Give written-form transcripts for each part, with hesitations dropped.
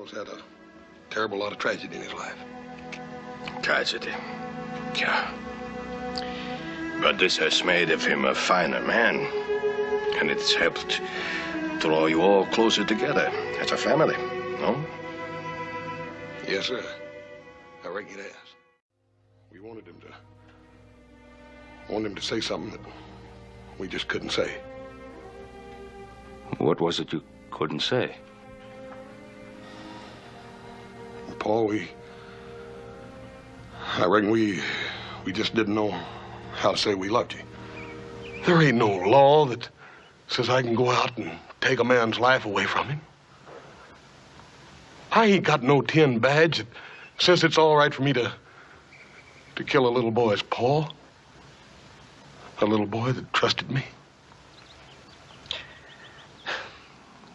Paul's had a terrible lot of tragedy in his life. Tragedy. Yeah. But this has made of him a finer man. And it's helped draw you all closer together as a family, no? Yes, sir. I reckon it has. We wanted him to say something that we just couldn't say. What was it you couldn't say? Paul, I reckon we just didn't know how to say we loved you. There ain't no law that says I can go out and take a man's life away from him. I ain't got no tin badge that says it's all right for me to kill a little boy as Paul. A little boy that trusted me.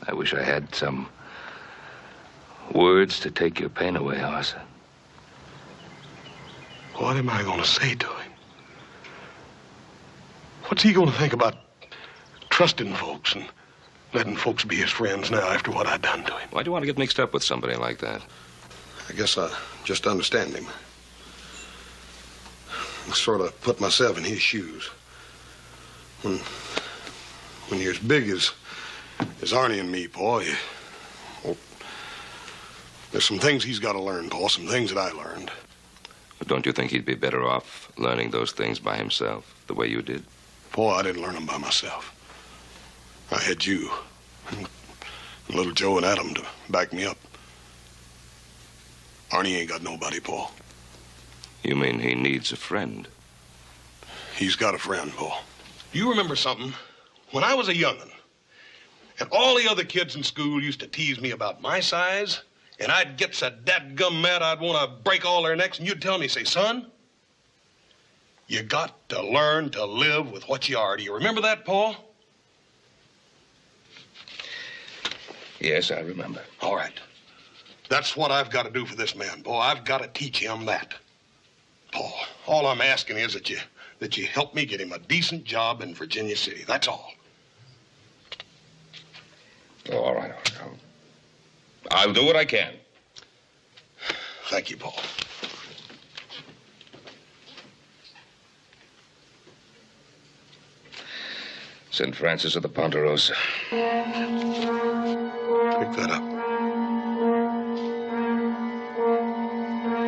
I wish I had some words to take your pain away, Hoss. What am I gonna say to him? What's he gonna think about trusting folks and letting folks be his friends now after what I done to him? Why do you want to get mixed up with somebody like that? I guess I just understand him. I sort of put myself in his shoes. When you're as big as Arnie and me, Paul, well, there's some things he's got to learn, Paul, some things that I learned. But don't you think he'd be better off learning those things by himself, the way you did? Paul, I didn't learn them by myself. I had you and little Joe and Adam to back me up. Arnie ain't got nobody, Paul. You mean he needs a friend? He's got a friend, Paul. You remember something? When I was a young'un, and all the other kids in school used to tease me about my size, and I'd get so dadgum mad I'd want to break all their necks, and you'd tell me, say, son, you got to learn to live with what you are. Do you remember that, Paul? Yes, I remember. All right. That's what I've got to do for this man, Paul. I've got to teach him that. Paul, all I'm asking is that you help me get him a decent job in Virginia City. That's all. Oh, all right. I'll do what I can. Thank you, Paul. St. Francis of the Ponderosa. Pick that up.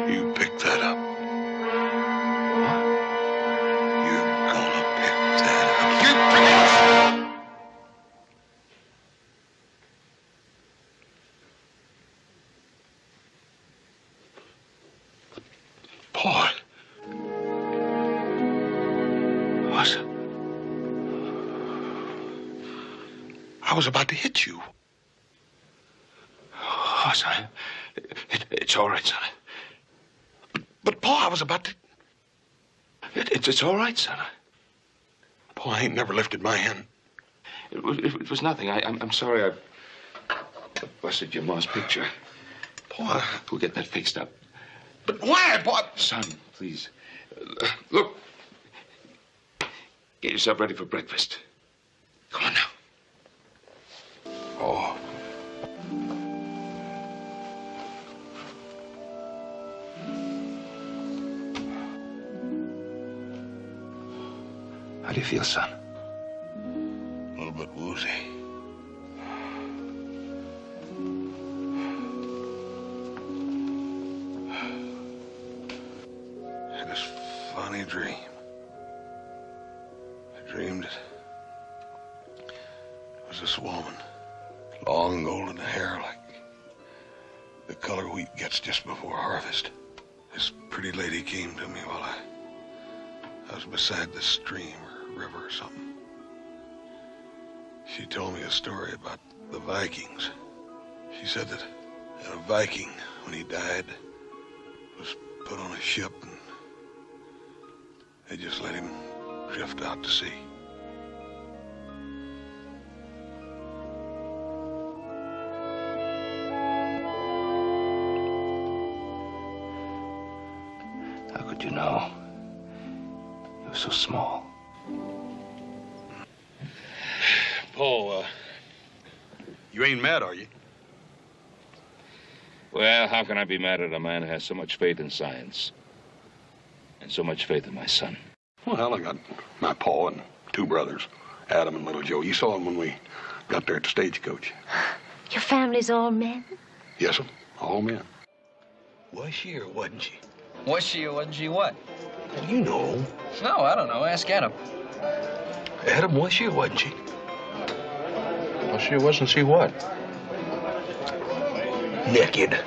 You pick that up. What? You're gonna pick that up. You pick it up! Paul. What's it? I was about to hit you. Oh, son. It's all right, son. But Paul, I was about to... It's all right, son. Paul, I ain't never lifted my hand. It was nothing. I'm sorry I busted your mom's picture. Paul, We'll get that fixed up. but why, Paul? Son, please. Look. Get yourself ready for breakfast. Come on now. Oh. How do you feel, son? A little bit woozy. I had this funny dream. I dreamed it was this woman, long golden hair like the color wheat gets just before harvest. This pretty lady came to me while I was beside the stream or river or something. She told me a story about the Vikings. She said that a Viking, when he died, was put on a ship and they just let him drift out to sea. How could you know? You were so small. Paul, you ain't mad, are you? Well, how can I be mad at a man who has so much faith in science and so much faith in my son? Well, I got my pa and two brothers, Adam and little Joe. You saw them when we got there at the stagecoach. Your family's all men? Yes, sir. All men. Was she or wasn't she? Was she or wasn't she what? You know. No, I don't know. Ask Adam. Adam, was she or wasn't she? Was she or wasn't she what? Naked.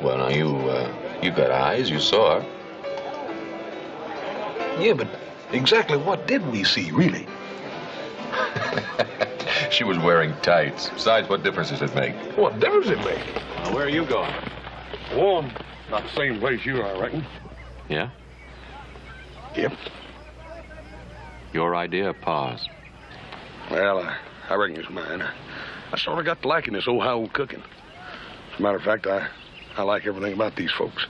Well, now, you got eyes. You saw her. Yeah, but exactly what did we see, really? She was wearing tights. Besides, what difference does it make? What difference it make? Where are you going? Oh, not the same place you are, I reckon. Yeah? Yep. Your idea, Pa's. Well, I reckon it's mine. I sort of got to liking this Ohio cooking. As a matter of fact, I like everything about these folks.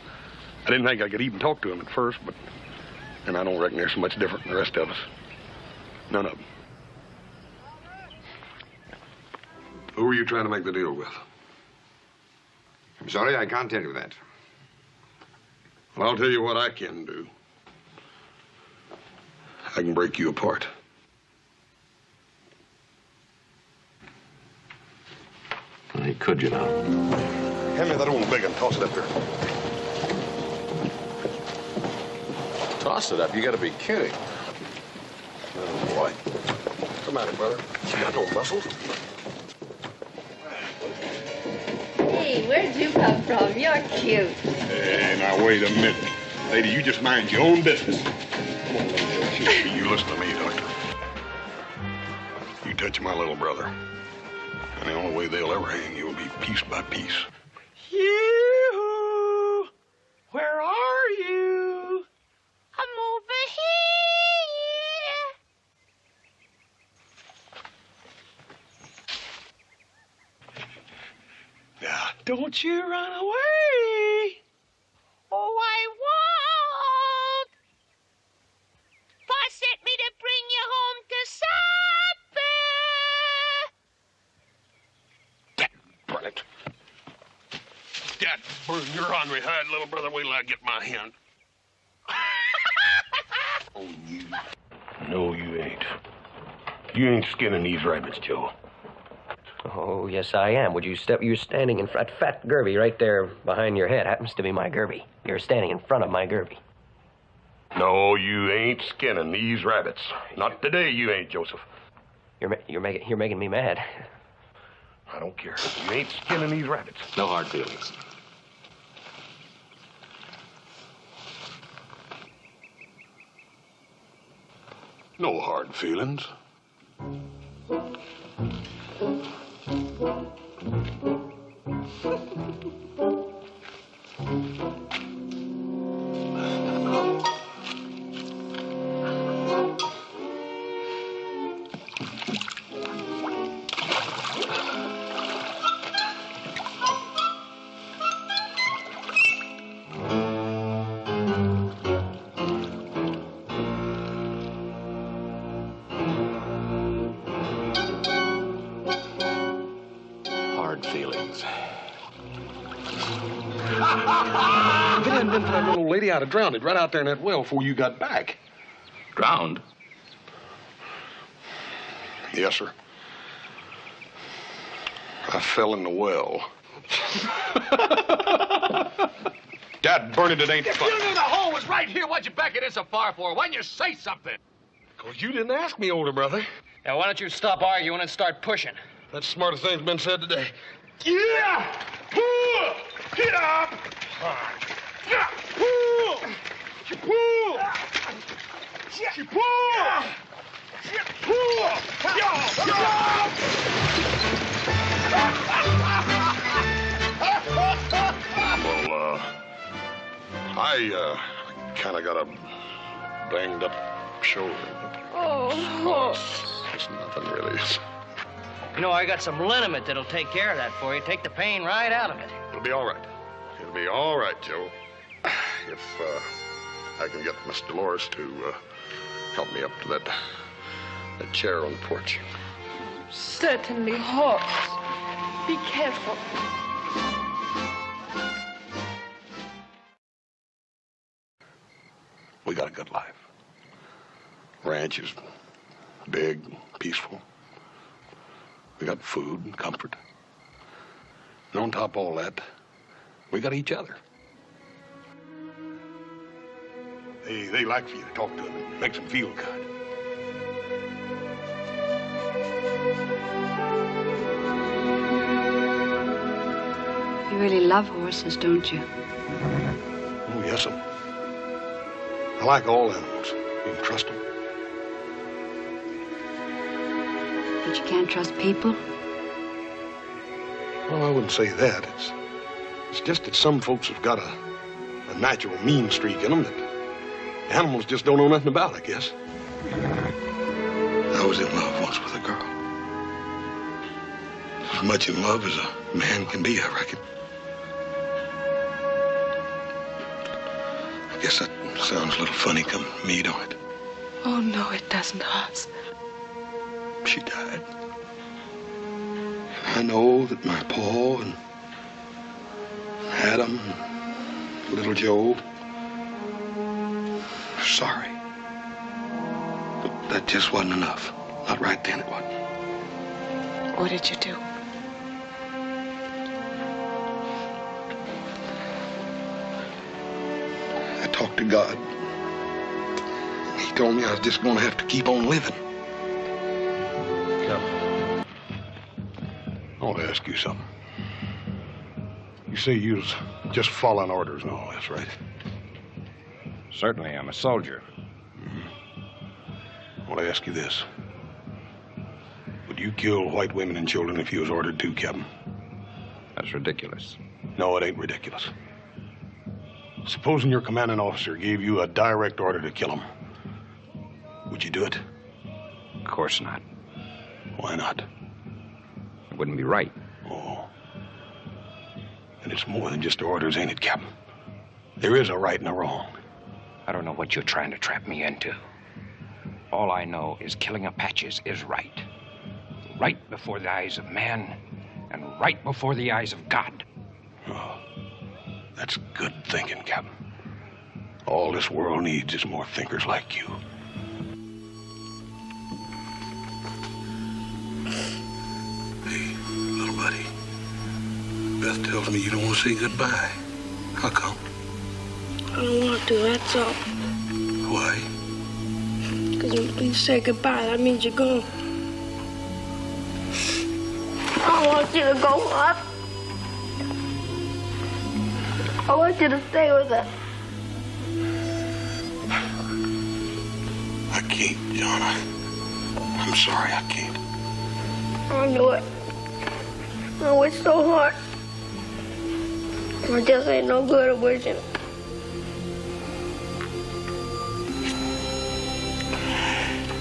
I didn't think I could even talk to them at first, but and I don't reckon they're so much different than the rest of us. None of them. Who were you trying to make the deal with? I'm sorry, I can't tell you that. Well, I'll tell you what I can do. I can break you apart. He could, you know. Hand me that old big and toss it up there. Toss it up. You gotta be kidding. Oh, boy. Come on, brother. You got no muscles. Hey, where'd you come from? You're cute. Hey, now, wait a minute. Lady, you just mind your own business. Come on, little Joe. You listen to me, Doctor. You touch my little brother, and the only way they'll ever hang you will be piece by piece. You, where are you? I'm over here. Yeah. Don't you run away. Oh, I won't. Pa sent me to bring you home to supper. Burn it. Dad, burn your ornery hide, little brother. Wait till I get my hand. Oh, you. No, you ain't. You ain't skinning these rabbits, Joe. Oh, yes, I am. Would you step? You're standing in front. Fat Gerby right there behind your head happens to be my Gerby. You're standing in front of my Gerby. No, you ain't skinning these rabbits. Not today, you ain't, Joseph. You're making me mad. I don't care. You ain't skinning these rabbits. No hard feelings. No hard feelings. Hard feelings. That little lady I'd have drowned it right out there in that well before you got back. Drowned? Yes, sir. I fell in the well. Dad, burn it ain't fun. You knew the hole was right here. What'd you back it in so far for? Why didn't you say something? Because you didn't ask me, older brother. Now, why don't you stop arguing and start pushing? That's the smartest thing's been said today. Yeah! Pull! Get up! Yeah! Pull! She pull! She pull! She pull! Well, I kind of got a banged up shoulder. Oh, It's nothing really. You know, I got some liniment that'll take care of that for you. Take the pain right out of it. It'll be all right. It'll be all right, Joe. If I can get Miss Dolores to help me up to that chair on the porch. Certainly, Hoss. Be careful. We got a good life. Ranch is big, peaceful. We got food and comfort. And on top of all that, we got each other. They like for you to talk to them. It makes them feel good. You really love horses, don't you? Oh, yes, I like all animals. You can trust them. But you can't trust people? Well, I wouldn't say that. It's just that some folks have got a natural mean streak in them that animals just don't know nothing about, I guess. I was in love once with a girl. As much in love as a man can be, I reckon. I guess that sounds a little funny coming from me, don't it? Oh, no, it doesn't, Hoss. She died. And I know that my Paul and Adam and little Joe are sorry. But that just wasn't enough. Not right then, it wasn't. What did you do? I talked to God. He told me I was just going to have to keep on living. No. I want to ask you something. You say you was just following orders and all this, right? Certainly, I'm a soldier. I want to ask you this. Would you kill white women and children if you was ordered to, Captain? That's ridiculous. No, it ain't ridiculous. Supposing your commanding officer gave you a direct order to kill them. Would you do it? Of course not. Why not? It wouldn't be right. Oh. And it's more than just orders, ain't it, Captain? There is a right and a wrong. I don't know what you're trying to trap me into. All I know is killing Apaches is right. Right before the eyes of man, and right before the eyes of God. Oh, that's good thinking, Captain. All this world needs is more thinkers like you. Hey, little buddy. Beth tells me you don't want to say goodbye. How come? I don't want to, that's all. Why? Because when you say goodbye, that means you're gone. I want you to go up. I want you to stay with us. I can't, John. I'm sorry, I can't. I knew it. I wish so hard. I just ain't no good at wishing.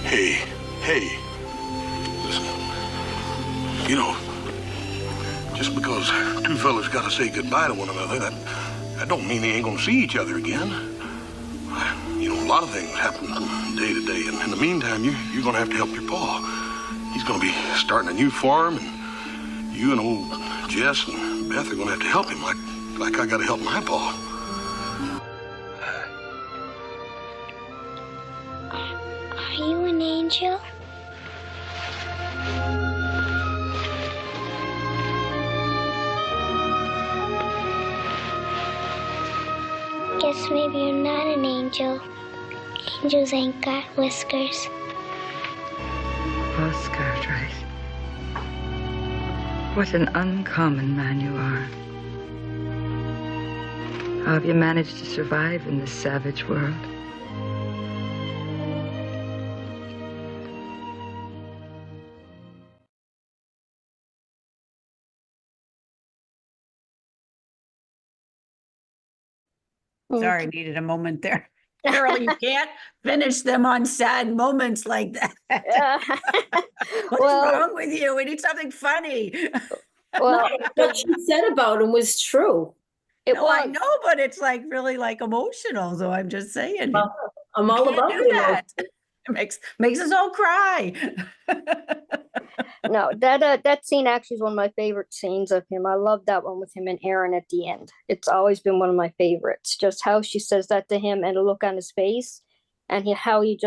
Hey. Listen. You know, just because two fellas gotta say goodbye to one another, that don't mean they ain't gonna see each other again. You know, a lot of things happen from day to day, and in the meantime, you're gonna have to help your pa. He's gonna be starting a new farm, and you and old Jess and Beth are gonna have to help him like I gotta help my pa. Are you an angel? Guess maybe you're not an angel. Angels ain't got whiskers. Hoss Cartwright. What an uncommon man you are. How have you managed to survive in this savage world? Sorry, needed a moment there. Carol, you can't finish them on sad moments like that. What's wrong with you? We need something funny. Well, what she said about him was true. I know, but it's like really like emotional. So I'm just saying. Well, I'm all about do that. It makes us all cry. No, that scene actually is one of my favorite scenes of him. I love that one with him and Aaron at the end. It's always been one of my favorites. Just how she says that to him and the look on his face, and how he's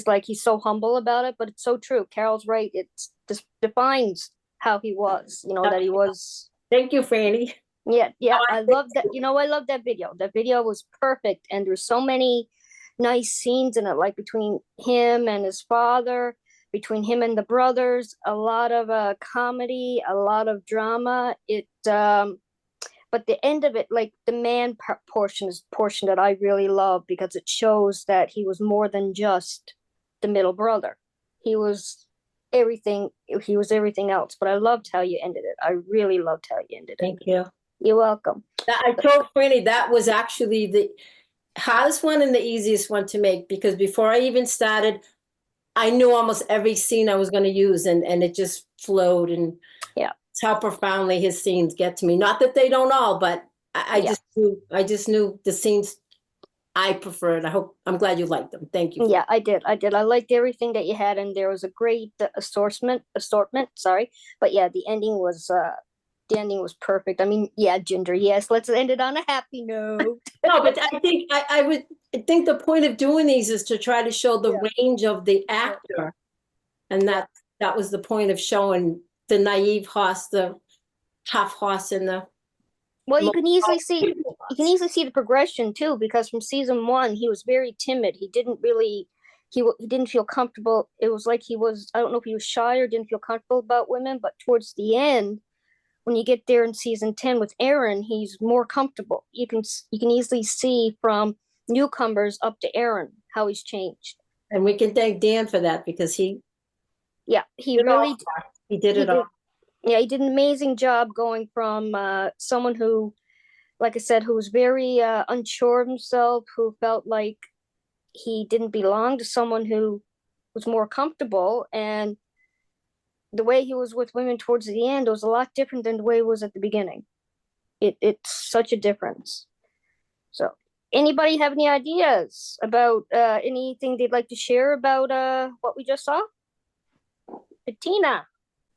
like he's so humble about it, but it's so true. Carol's right. It just defines how he was. That he was. Thank you, Franny. Yeah, I love that. I love that video. That video was perfect, and there's so many nice scenes in it, like between him and his father, between him and the brothers. A lot of comedy, a lot of drama. But the end of it, like the man portion, is portion that I really love because it shows that he was more than just the middle brother. He was everything. He was everything else. But I loved how you ended it. I really loved how you ended it. Thank you. You're welcome. I told Franny that was actually the hardest one and the easiest one to make, because before I even started, I knew almost every scene I was going to use, and it just flowed. And yeah, it's how profoundly his scenes get to me. Not that they don't all, but I just knew the scenes I preferred. I'm glad you liked them. Thank you. Yeah, I did. I liked everything that you had, and there was a great assortment. Sorry, but yeah, the ending was perfect. I mean, yeah, Ginger. Yes, let's end it on a happy note. No, but I think I think the point of doing these is to try to show the range of the actor, and that was the point of showing the naive Hoss, the tough Hoss, and the. Well, you can easily see the progression too, because from season 1 he was very timid. He didn't really he didn't feel comfortable. It was like he was, I don't know if he was shy or didn't feel comfortable about women, but towards the end, when you get there in season 10 with Aaron, he's more comfortable. You can easily see from newcomers up to Aaron how he's changed. And we can thank Dan for that, because he did it all. Yeah, he did an amazing job going from someone who, like I said, who was very unsure of himself, who felt like he didn't belong, to someone who was more comfortable. And the way he was with women towards the end was a lot different than the way he was at the beginning. It's such a difference. So, anybody have any ideas about anything they'd like to share about what we just saw? Bettina.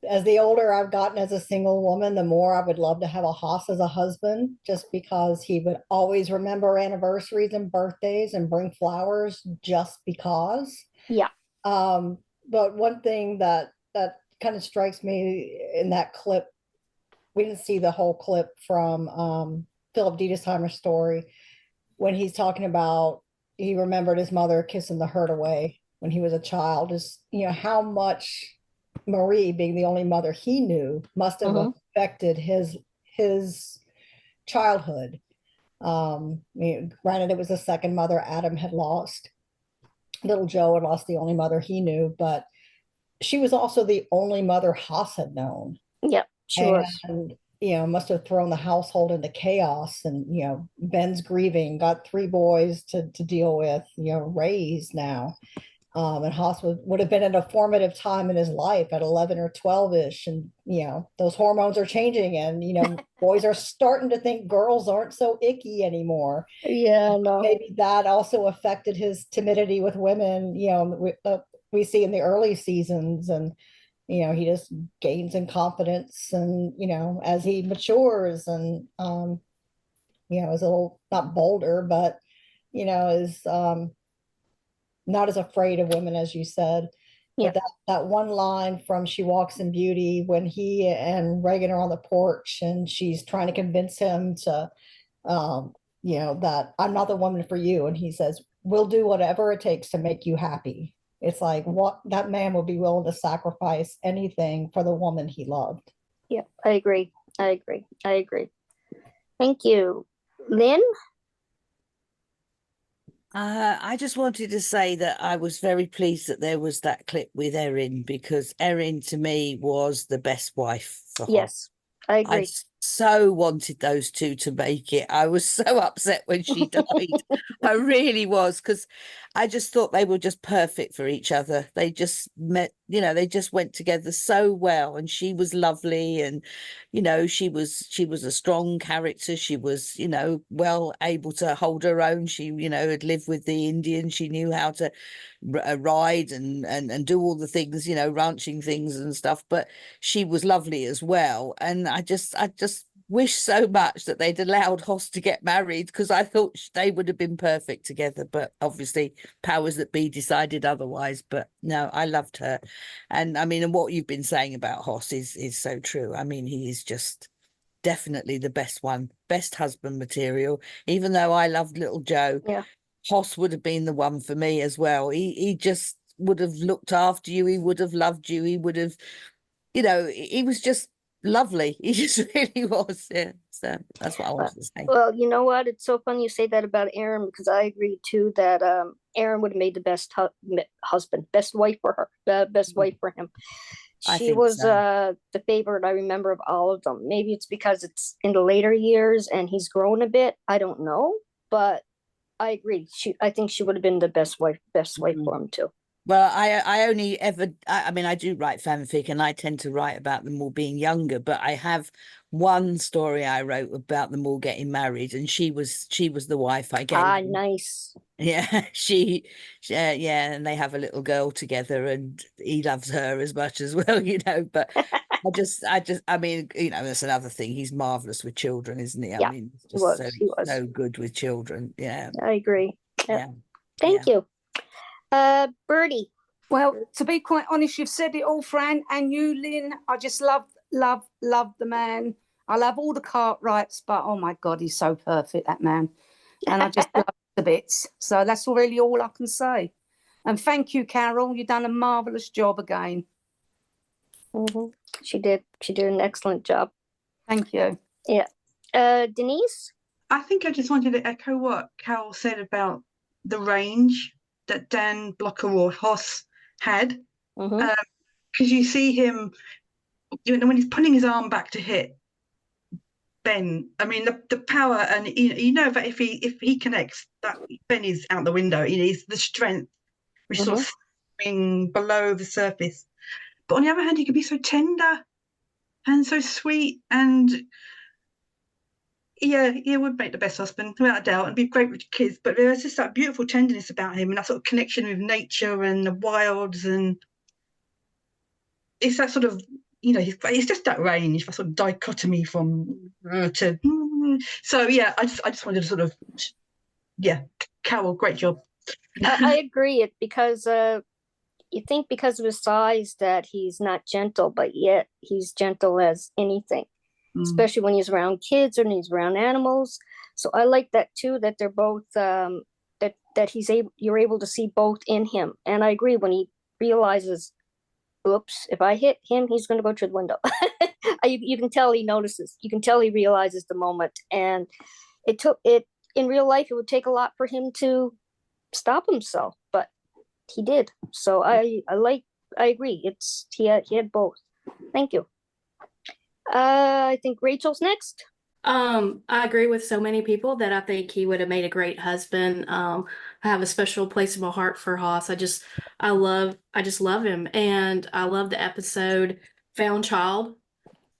As the older I've gotten as a single woman, the more I would love to have a Hoss as a husband, just because he would always remember anniversaries and birthdays and bring flowers just because. Yeah. But one thing that kind of strikes me in that clip, we didn't see the whole clip from Philip Diedesheimer's story, when he's talking about he remembered his mother kissing the hurt away when he was a child, is how much Marie, being the only mother he knew, must have affected his childhood. Granted, it was the second mother Adam had lost. Little Joe had lost the only mother he knew, but she was also the only mother Hoss had known. Yep, she was. And must have thrown the household into chaos. And Ben's grieving, got 3 boys to deal with, raised now. And Hoss would have been at a formative time in his life at 11 or 12-ish. And, those hormones are changing, and, boys are starting to think girls aren't so icky anymore. Yeah, no. Maybe that also affected his timidity with women, we see in the early seasons. And, he just gains in confidence, and, as he matures and, is a little, not bolder, but, is, not as afraid of women, as you said. Yeah. But that one line from She Walks in Beauty, when he and Reagan are on the porch and she's trying to convince him to, that I'm not the woman for you. And he says, we'll do whatever it takes to make you happy. It's like, what, that man would be willing to sacrifice anything for the woman he loved. Yeah, I agree. Thank you. Lynn? I just wanted to say that I was very pleased that there was that clip with Erin, because Erin to me was the best wife for Hoss. Yes, I agree. I so wanted those two to make it. I was so upset when she died. I really was, because I just thought they were just perfect for each other. They just you know, they just went together so well, and she was lovely, and you know, she was a strong character. She was, you know, well able to hold her own. She, you know, had lived with the Indians. She knew how to ride and do all the things, you know, ranching things and stuff, but she was lovely as well. And I just wish so much that they'd allowed Hoss to get married, because I thought they would have been perfect together, but obviously powers that be decided otherwise. But no, I loved her. And I mean, and what you've been saying about Hoss is so true. I mean, he is just definitely the best one, best husband material. Even though I loved little Joe, Hoss would have been the one for me as well. He just would have looked after you. He would have loved you. He would have, you know, he was just lovely. He just really was. Yeah. So that's what I wanted to say. Well, you know what? It's so funny you say that about Aaron, because I agree too that Aaron would have made the best husband, best wife for her, the best wife for him. She was the favorite, I remember, of all of them. Maybe it's because it's in the later years and he's grown a bit. I don't know, but I agree. I think she would have been the best wife for him too. Well, I only ever, I mean, I do write fanfic, and I tend to write about them all being younger, but I have one story I wrote about them all getting married, and she was the wife I gave. Ah, nice. Yeah, yeah, and they have a little girl together, and he loves her as much as well, you know, but I mean, you know, that's another thing. He's marvelous with children, isn't he? I mean, he was so good with children. Yeah. I agree. Yeah. Thank you. Birdie. Well, to be quite honest, you've said it all, Fran, and you, Lynn. I just love the man. I love all the Cartwrights, but oh my God, he's so perfect, that man. And I just love the bits. So that's really all I can say. And thank you, Carol. You've done a marvelous job again. She did an excellent job. Thank you. Yeah. Denise? I think I just wanted to echo what Carol said about the range that Dan Blocker or Hoss had. Because you see him, you know, when he's putting his arm back to hit Ben, I mean, the power, and you know that if he connects, that Ben is out the window. You know, he's the strength, which sort of swimming below the surface. But on the other hand, he can be so tender and so sweet, and yeah, he would make the best husband without a doubt, and be great with kids. But there's just that beautiful tenderness about him, and that sort of connection with nature and the wilds, and it's that sort of, you know, it's just that range, that sort of dichotomy from to. So yeah, I just wanted to sort of, yeah, Carol, great job. I agree. It because you think because of his size that he's not gentle, but yet he's gentle as anything. Especially when he's around kids or when he's around animals. So I like that too, that they're both you're able to see both in him. And I agree, when he realizes, oops, if I hit him, he's going to go through the window. You can tell he notices. You can tell he realizes the moment. And in real life, it would take a lot for him to stop himself, but he did. So I agree. He had both. Thank you. I think Rachel's next. I agree with so many people that I think he would have made a great husband. I have a special place in my heart for Hoss. I just love him. And I love the episode Found Child,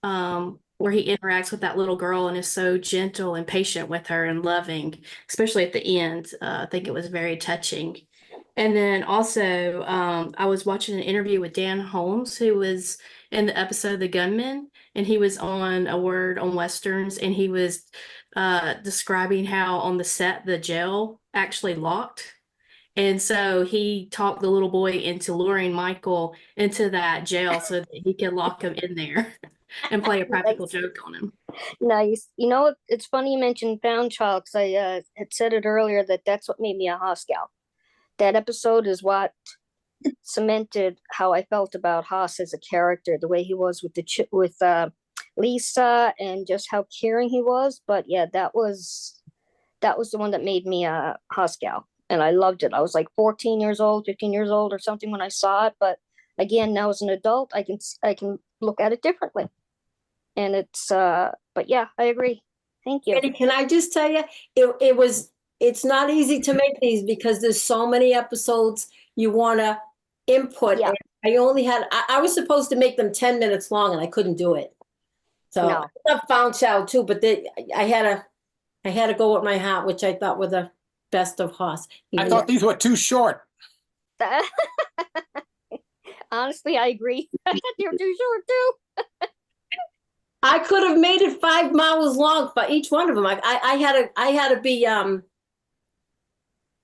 where he interacts with that little girl and is so gentle and patient with her and loving, especially at the end. I think it was very touching. And then also, I was watching an interview with Dan Holmes, who was in the episode The Gunman, and he was on A Word on Westerns, and he was describing how on the set the jail actually locked. And so he talked the little boy into luring Michael into that jail so that he could lock him in there and play a practical joke on him. Nice. You know, it's funny you mentioned Found Child, because I had said it earlier that that's what made me a Hoss gal. That episode is what cemented how I felt about Hoss as a character, the way he was with Lisa, and just how caring he was. But yeah, that was the one that made me a Hoss gal, and I loved it. I was like 14 years old, 15 years old or something when I saw it, but again, now as an adult, I can look at it differently. And but yeah, I agree. Thank you. And can I just tell you, it's not easy to make these because there's so many episodes you want to input. Yeah. I only had, I was supposed to make them 10 minutes long and I couldn't do it. So No. I found child too, but I had to go with my heart, which I thought were the best of Hoss. I thought these were too short. Honestly, I agree. You're too short too. I could have made it 5 miles long for each one of them. I had to be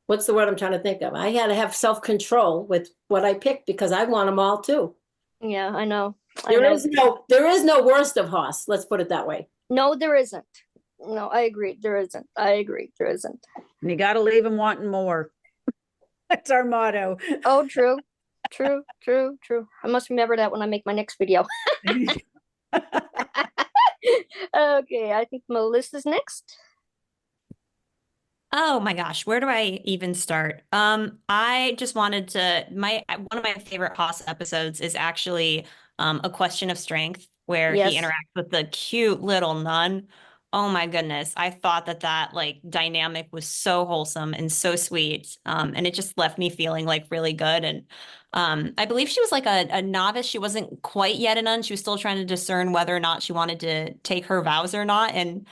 what's the word I'm trying to think of? I had to have self-control with what I picked because I want them all too. Yeah, I know. There is no worst of Hoss. Let's put it that way. No, there isn't. No, I agree. There isn't. I agree. There isn't. And you got to leave them wanting more. That's our motto. Oh, true. True. I must remember that when I make my next video. Okay, I think Melissa's next. Oh my gosh, where do I even start? I just wanted to one of my favorite Hoss episodes is actually A Question of Strength, where he interacts with the cute little nun. Oh my goodness. I thought that like dynamic was so wholesome and so sweet. And it just left me feeling like really good. And I believe she was like a novice. She wasn't quite yet a nun. She was still trying to discern whether or not she wanted to take her vows or not. And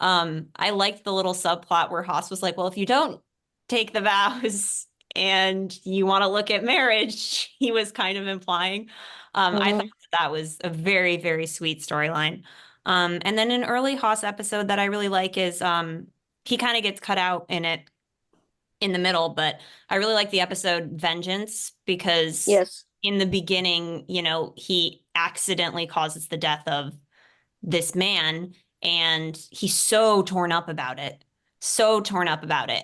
I liked the little subplot where Hoss was like, well, if you don't take the vows and you want to look at marriage, he was kind of implying. I thought that was a very, very sweet storyline. And then an early Hoss episode that I really like is he kind of gets cut out in the middle, but I really like the episode Vengeance because in the beginning, he accidentally causes the death of this man and he's so torn up about it.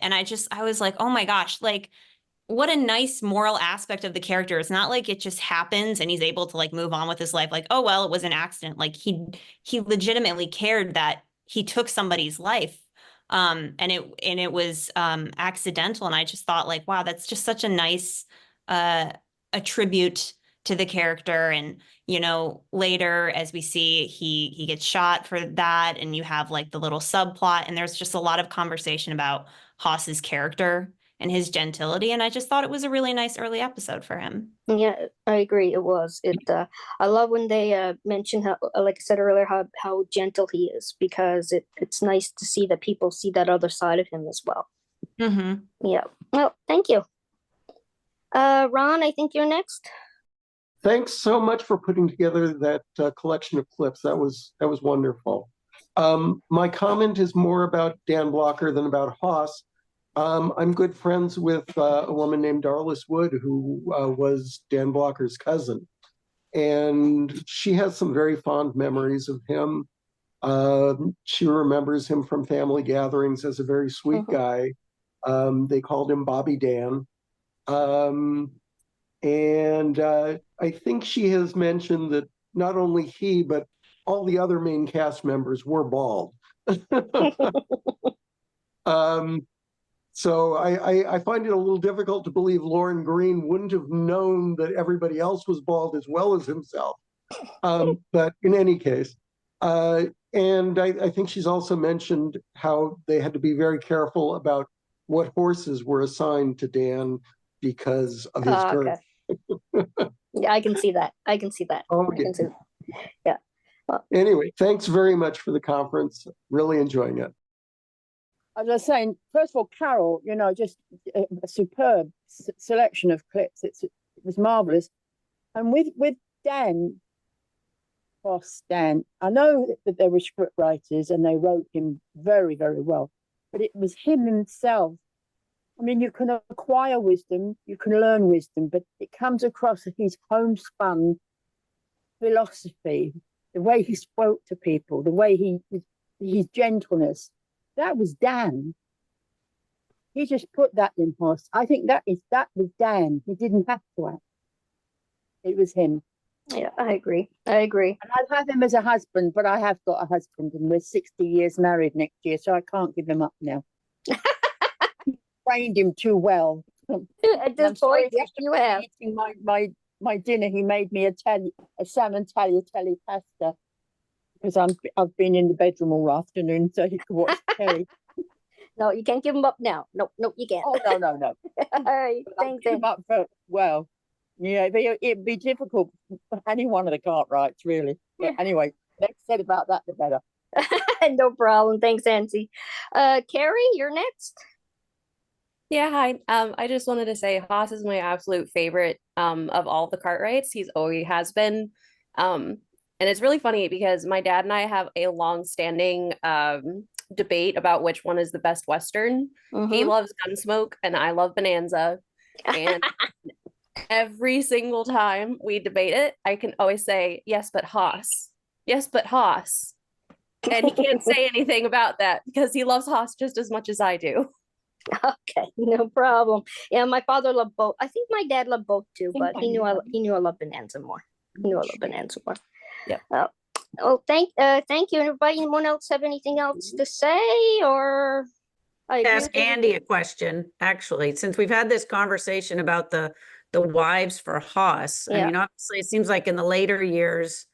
And I was like, oh my gosh, like what a nice moral aspect of the character. It's not like it just happens and he's able to like move on with his life. Like, oh, well, it was an accident. Like he legitimately cared that he took somebody's life. And it was accidental. And I just thought like, wow, that's just such a nice a tribute to the character. And, later as we see, he gets shot for that. And you have like the little subplot. And there's just a lot of conversation about Hoss's character and his gentility. And I just thought it was a really nice early episode for him. Yeah, I agree. It was. I love when they mention how, like I said earlier, how gentle he is, because it's nice to see that people see that other side of him as well. Mm-hmm. Yeah. Well, thank you. Ron, I think you're next. Thanks so much for putting together that collection of clips. That was wonderful. My comment is more about Dan Blocker than about Hoss. I'm good friends with a woman named Darlis Wood, who was Dan Blocker's cousin. And she has some very fond memories of him. She remembers him from family gatherings as a very sweet guy. They called him Bobby Dan. And I think she has mentioned that not only he, but all the other main cast members were bald. So I find it a little difficult to believe Lauren Green wouldn't have known that everybody else was bald as well as himself. But in any case, and I think she's also mentioned how they had to be very careful about what horses were assigned to Dan because of his girth. Yeah, I can see that. Oh, I can see that. Yeah. Well, anyway, thanks very much for the conference. Really enjoying it. I was saying, first of all, Carol, just a superb selection of clips. It was marvelous. And with Dan, Hoss Dan, I know that there were script writers and they wrote him very, very well, but it was him himself. I mean, you can acquire wisdom, you can learn wisdom, but it comes across his homespun philosophy, the way he spoke to people, the way his gentleness. That was Dan. He just put that in Hoss. I think that was Dan. He didn't have to act. It was him. Yeah, I agree. And I've had him as a husband, but I have got a husband and we're 60 years married next year, so I can't give him up now. Trained him too well. At this point, you have. Eating my dinner, he made me a salmon tagliatelle pasta because I've been in the bedroom all afternoon, so he could watch telly. No, you can't give him up now. No, you can't. Oh no. All right, thanks. Give him up for, well, Yeah, it'd be difficult for any one of the Cartwrights, really. But anyway, less said about that, the better. No problem. Thanks, Nancy. Carrie, you're next. Yeah, hi. I just wanted to say Hoss is my absolute favorite of all the Cartwrights. He's always has been. And it's really funny because my dad and I have a long-standing debate about which one is the best Western. He loves Gunsmoke and I love Bonanza. And every single time we debate it, I can always say, yes, but Hoss. Yes, but Hoss. And he can't say anything about that because he loves Hoss just as much as I do. Okay, no problem. Yeah, my father loved both. I think my dad loved both too, but he knew I loved Bonanza more. He knew I loved Bonanza more. Yeah. Thank you. Everybody, anyone else have anything else to say, or ask Andy a question? Actually, since we've had this conversation about the wives for Hoss, I mean, obviously, it seems like in the later years,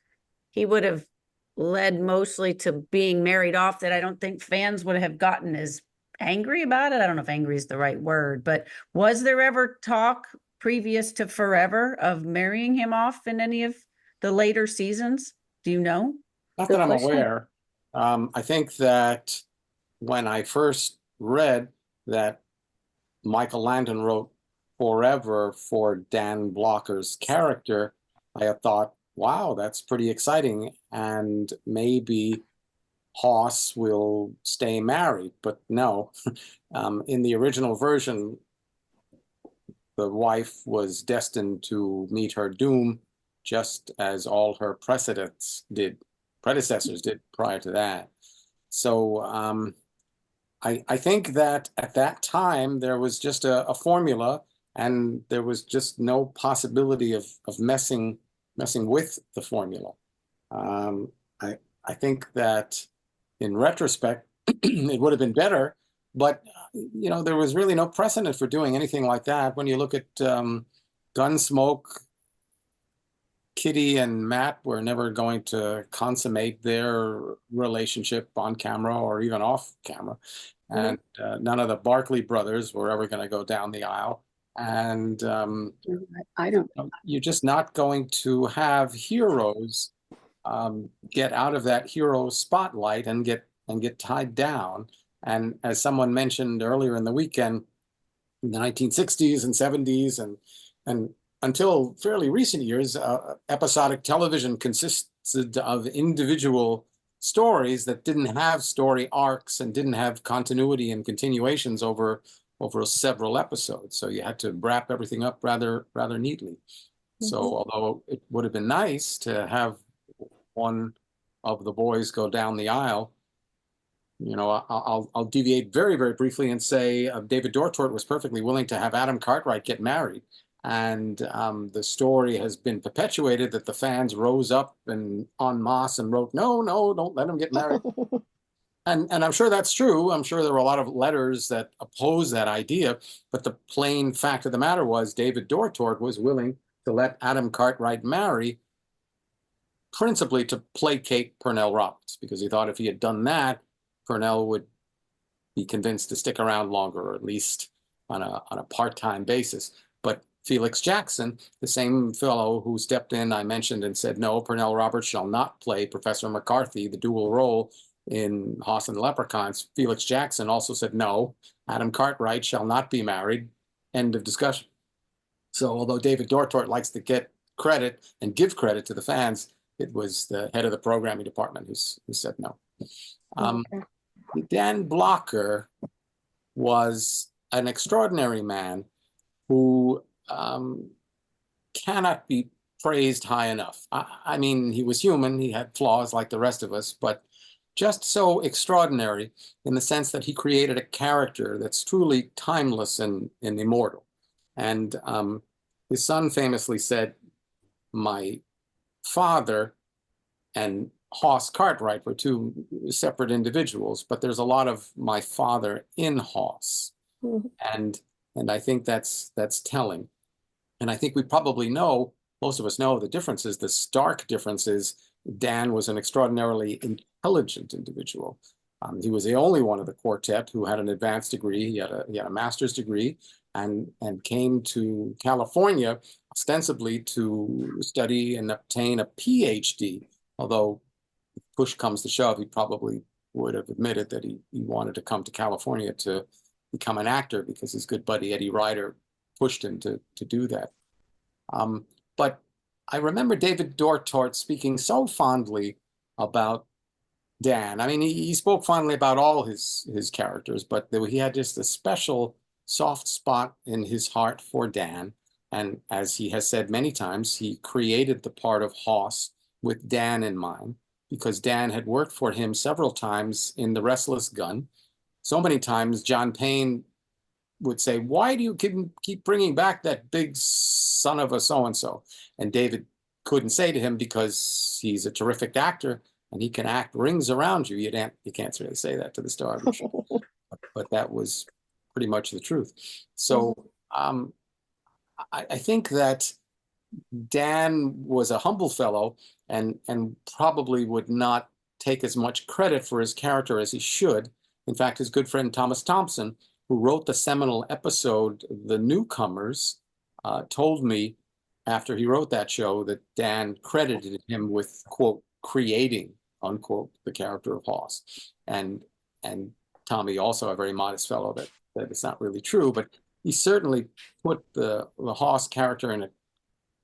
he would have led mostly to being married off. That I don't think fans would have gotten as angry about it. I don't know if angry is the right word, but was there ever talk previous to Forever of marrying him off in any of the later seasons? Do you know? Not that I'm aware. I think that when I first read that Michael Landon wrote Forever for Dan Blocker's character, I thought, wow, that's pretty exciting. And maybe Hoss will stay married, but no. In the original version, the wife was destined to meet her doom, just as all her predecessors did prior to that. So I think that at that time there was just a formula, and there was just no possibility of messing with the formula. I think that in retrospect, it would have been better, but you know, there was really no precedent for doing anything like that. When you look at Gunsmoke, Kitty and Matt were never going to consummate their relationship on camera or even off camera. And none of the Barkley brothers were ever going to go down the aisle. And you're just not going to have heroes get out of that hero spotlight and get tied down. And as someone mentioned earlier in the weekend, in the 1960s and 70s and until fairly recent years, episodic television consisted of individual stories that didn't have story arcs and didn't have continuity and continuations over several episodes. So you had to wrap everything up rather neatly. So although it would have been nice to have one of the boys go down the aisle, you know, I'll deviate very, very briefly and say David Dortort was perfectly willing to have Adam Cartwright get married. And the story has been perpetuated that the fans rose up and en masse and wrote, no, don't let him get married. And I'm sure that's true. I'm sure there were a lot of letters that oppose that idea. But the plain fact of the matter was David Dortort was willing to let Adam Cartwright marry, principally to placate Pernell Roberts, because he thought if he had done that, Pernell would be convinced to stick around longer, or at least on a part-time basis. But Felix Jackson, the same fellow who stepped in, I mentioned, and said, no, Pernell Roberts shall not play Professor McCarthy, the dual role in Hoss and the Leprechauns. Felix Jackson also said, no, Adam Cartwright shall not be married. End of discussion. So although David Dortort likes to get credit and give credit to the fans, it was the head of the programming department who said no. Dan Blocker was an extraordinary man who cannot be praised high enough. I mean, he was human, he had flaws like the rest of us, but just so extraordinary in the sense that he created a character that's truly timeless and immortal. And his son famously said, my father and Hoss Cartwright were two separate individuals, but there's a lot of my father in Hoss. And I think that's telling. And I think we probably know, most of us know the differences, the stark differences. Dan was an extraordinarily intelligent individual. He was the only one of the quartet who had an advanced degree. He had a master's degree and came to California ostensibly to study and obtain a PhD, although if push comes to shove, he probably would have admitted that he wanted to come to California to become an actor because his good buddy Eddie Ryder pushed him to do that. But I remember David Dortort speaking so fondly about Dan. I mean, he spoke fondly about all his characters, but he had just a special soft spot in his heart for Dan. And as he has said many times, he created the part of Hoss with Dan in mind, because Dan had worked for him several times in The Restless Gun. So many times John Payne would say, "Why do you keep bringing back that big son of a so-and-so?" And David couldn't say to him, because he's a terrific actor and he can act rings around you. You can't really say that to the star of the show. But that was pretty much the truth. So I think that Dan was a humble fellow and probably would not take as much credit for his character as he should. In fact, his good friend Thomas Thompson, who wrote the seminal episode The Newcomers, told me after he wrote that show that Dan credited him with, quote, creating, unquote, the character of Hoss. And Tommy, also a very modest fellow, that it's not really true, but he certainly put the Hoss character in a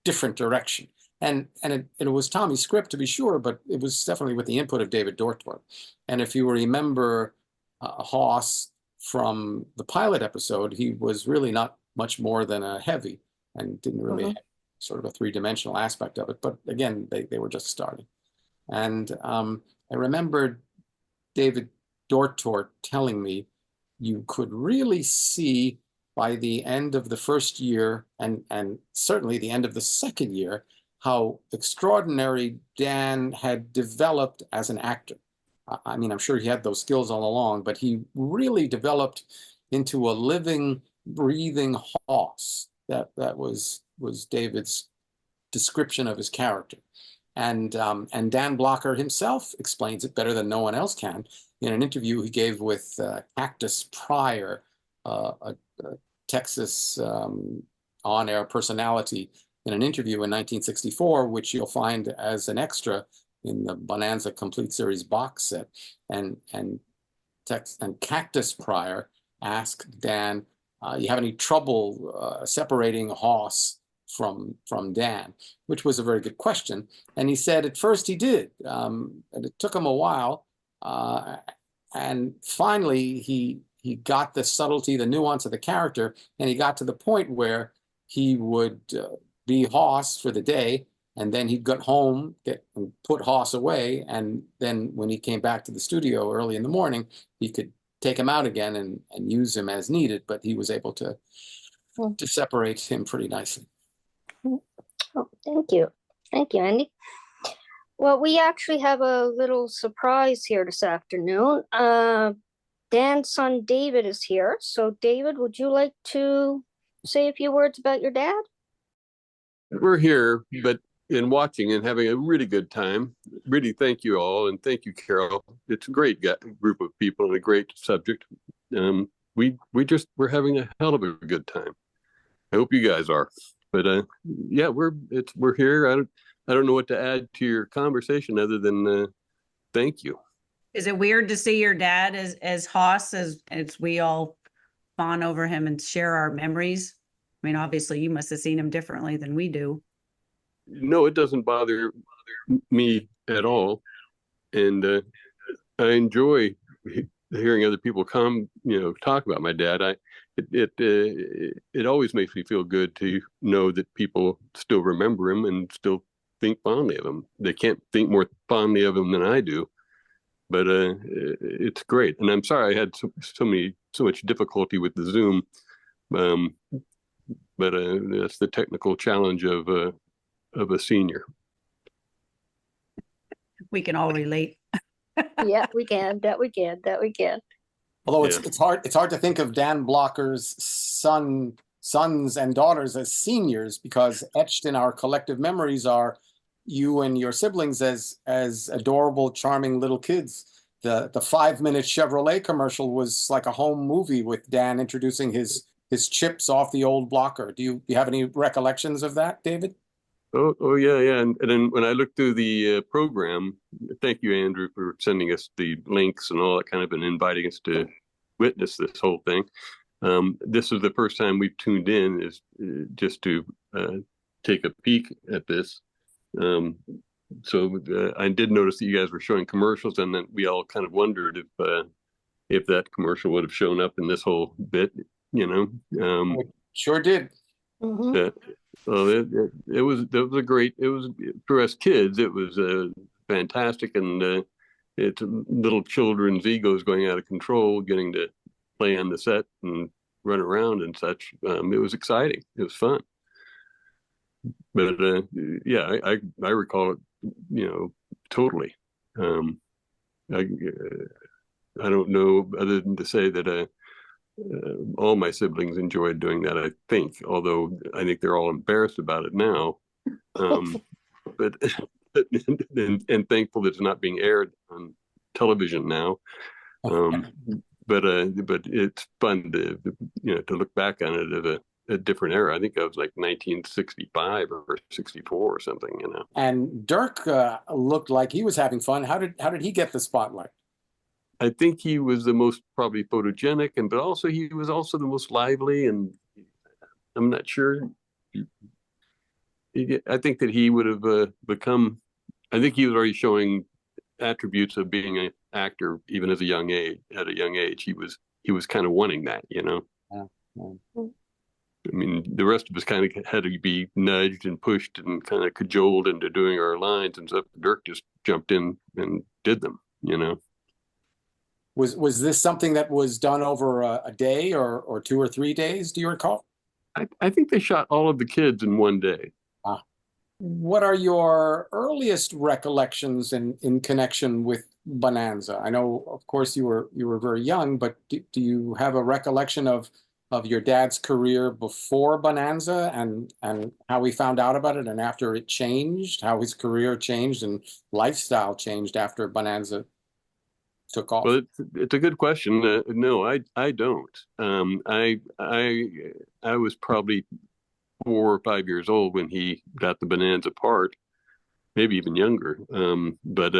different direction. And it was Tommy's script, to be sure, but it was definitely with the input of David Dortort. And if you remember Hoss from the pilot episode, he was really not much more than a heavy and didn't really have sort of a three-dimensional aspect of it. But again, they were just starting. And I remember David Dortort telling me you could really see by the end of the first year and certainly the end of the second year how extraordinary Dan had developed as an actor. I mean, I'm sure he had those skills all along, but he really developed into a living, breathing Hoss. That was David's description of his character. And Dan Blocker himself explains it better than no one else can in an interview he gave with Cactus Pryor, a Texas on-air personality, in an interview in 1964, which you'll find as an extra in the Bonanza Complete Series box set. And Cactus Pryor asked Dan, "You have any trouble separating Hoss from Dan?" Which was a very good question. And he said at first he did, and it took him a while. And finally, he got the subtlety, the nuance of the character, and he got to the point where he would be Hoss for the day, and then he'd go home, and put Hoss away, and then when he came back to the studio early in the morning, he could take him out again and use him as needed, but he was able to separate him pretty nicely. Oh, thank you. Thank you, Andy. Well, we actually have a little surprise here this afternoon. Dan's son David is here. So David, would you like to say a few words about your dad? We're here, but in watching and having a really good time. Really thank you all, and thank you, Carol. It's a great group of people and a great subject. We're having a hell of a good time. I hope you guys are. But yeah, we're here. I don't know what to add to your conversation other than thank you. Is it weird to see your dad as Hoss, as we all fawn over him and share our memories? I mean, obviously you must have seen him differently than we do. No, it doesn't bother me at all. And I enjoy hearing other people talk about my dad. It always makes me feel good to know that people still remember him and still think fondly of him. They can't think more fondly of him than I do, but it's great. And I'm sorry I had so much difficulty with the Zoom, but that's the technical challenge of a senior. We can all relate. Yeah, we can. That we can. Although it's hard to think of Dan Blocker's sons and daughters as seniors, because etched in our collective memories are you and your siblings as adorable, charming little kids. The 5-minute Chevrolet commercial was like a home movie with Dan introducing his his chips off the old blocker. Do you have any recollections of that, David? Oh yeah, yeah. And then when I looked through the program, thank you, Andrew, for sending us the links and all that kind of, and inviting us to witness this whole thing. This is the first time we've tuned in, is just to take a peek at this. So I did notice that you guys were showing commercials, and then we all kind of wondered if that commercial would have shown up in this whole bit, you know. It sure did. Well, it was a great, it was, for us kids, it was fantastic, and it's little children's egos going out of control, getting to play on the set and run around and such. It was exciting. It was fun. But yeah, I recall it, you know, totally. I don't know other than to say that all my siblings enjoyed doing that, I think, although I think they're all embarrassed about it now. But and thankful that it's not being aired on television now. But it's fun to, you know, to look back on it at a different era. I think that was like 1965 or 64 or something, you know. And Dirk looked like he was having fun. How did he get the spotlight? I think he was the most probably photogenic, but also he was also the most lively, and I'm not sure. I think that he would have become. I think he was already showing attributes of being an actor even as a young age. At a young age, he was kind of wanting that, you know. I mean, the rest of us kind of had to be nudged and pushed and kind of cajoled into doing our lines and stuff. Dirk just jumped in and did them, you know. Was this something that was done over a day or 2 or 3 days? Do you recall? I think they shot all of the kids in one day. What are your earliest recollections in connection with Bonanza? I know, of course, you were very young, but do you have a recollection of your dad's career before Bonanza and how he found out about it, and after it changed, how his career changed and lifestyle changed after Bonanza took off? Well, it's a good question. No, I don't. I was probably 4 or 5 years old when he got the Bonanza part, maybe even younger. But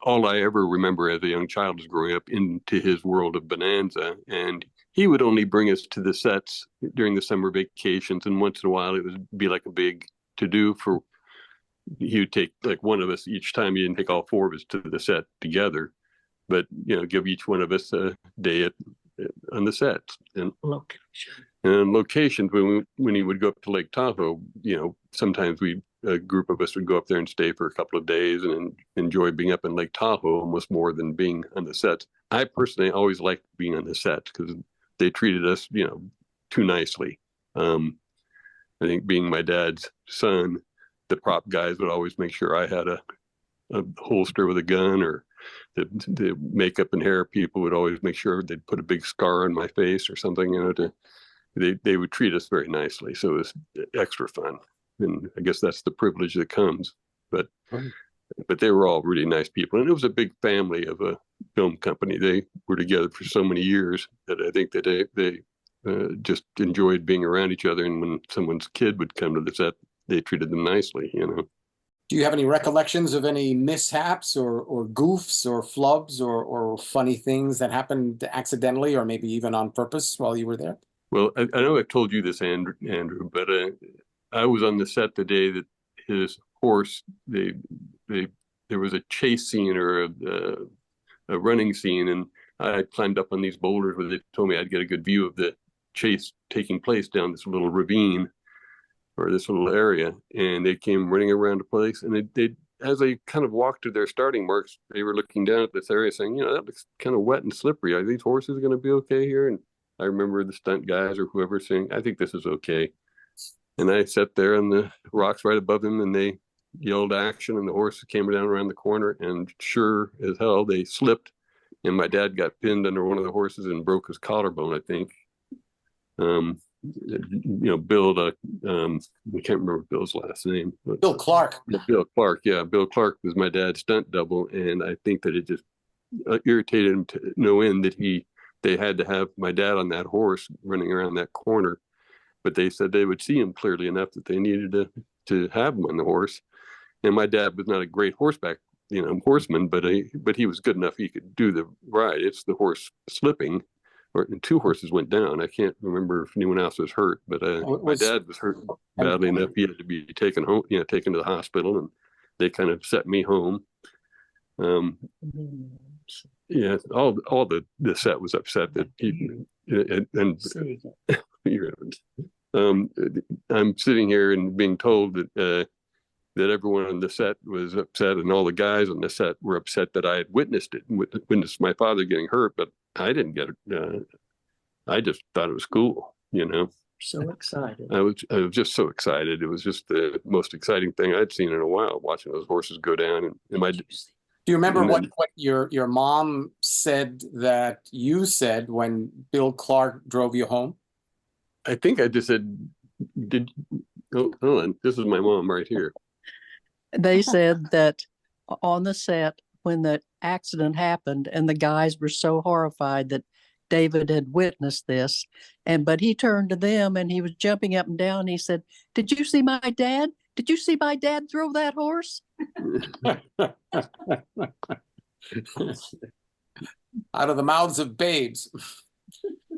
all I ever remember as a young child was growing up into his world of Bonanza, and he would only bring us to the sets during the summer vacations, and once in a while it would be like a big to-do for. He would take like one of us each time. He didn't take all 4 of us to the set together, but you know, give each one of us a day on the sets and locations. When he would go up to Lake Tahoe, you know, sometimes a group of us would go up there and stay for a couple of days and enjoy being up in Lake Tahoe almost more than being on the sets. I personally always liked being on the sets because they treated us, you know, too nicely. I think being my dad's son, the prop guys would always make sure I had a holster with a gun, or the makeup and hair people would always make sure they'd put a big scar on my face or something, you know. They would treat us very nicely, so it was extra fun, and I guess that's the privilege that comes. But they were all really nice people, and it was a big family of a film company. They were together for so many years that I think that they just enjoyed being around each other, and when someone's kid would come to the set, they treated them nicely, you know. Do you have any recollections of any mishaps or goofs or flubs or funny things that happened accidentally or maybe even on purpose while you were there? Well, I know I've told you this, Andrew, but I was on the set the day that his horse, there was a chase scene or a running scene, and I climbed up on these boulders where they told me I'd get a good view of the chase taking place down this little ravine or this little area, and they came running around the place, and they as they kind of walked to their starting marks, they were looking down at this area saying, you know, that looks kind of wet and slippery. Are these horses going to be okay here? And I remember the stunt guys or whoever saying, I think this is okay. And I sat there on the rocks right above them, and they yelled action, and the horses came down around the corner, and sure as hell, they slipped, and my dad got pinned under one of the horses and broke his collarbone, I think. You know, Bill, I can't remember Bill's last name. But Bill Clark. Bill Clark, yeah. Bill Clark was my dad's stunt double, and I think that it just irritated him to no end that he they had to have my dad on that horse running around that corner, but they said they would see him clearly enough that they needed to have him on the horse. And my dad was not a great horseback, horseman, but he was good enough. He could do the ride. It's the horse slipping, and 2 horses went down. I can't remember if anyone else was hurt, but my dad was hurt badly enough. He had to be taken home, taken to the hospital, and they kind of set me home. Yeah, all the set was upset that I'm sitting here and being told that everyone on the set was upset, and all the guys on the set were upset that I had witnessed it, witnessed my father getting hurt, but I didn't get it. I just thought it was cool, So excited. I was just so excited. It was just the most exciting thing I'd seen in a while, watching those horses go down. And my, do you remember what your mom said that you said when Bill Clark drove you home? I think I just said, hold on, this is my mom right here. They said that on the set when the accident happened, and the guys were so horrified that David had witnessed this, but he turned to them and he was jumping up and down. He said, "Did you see my dad? Did you see my dad throw that horse?" Out of the mouths of babes.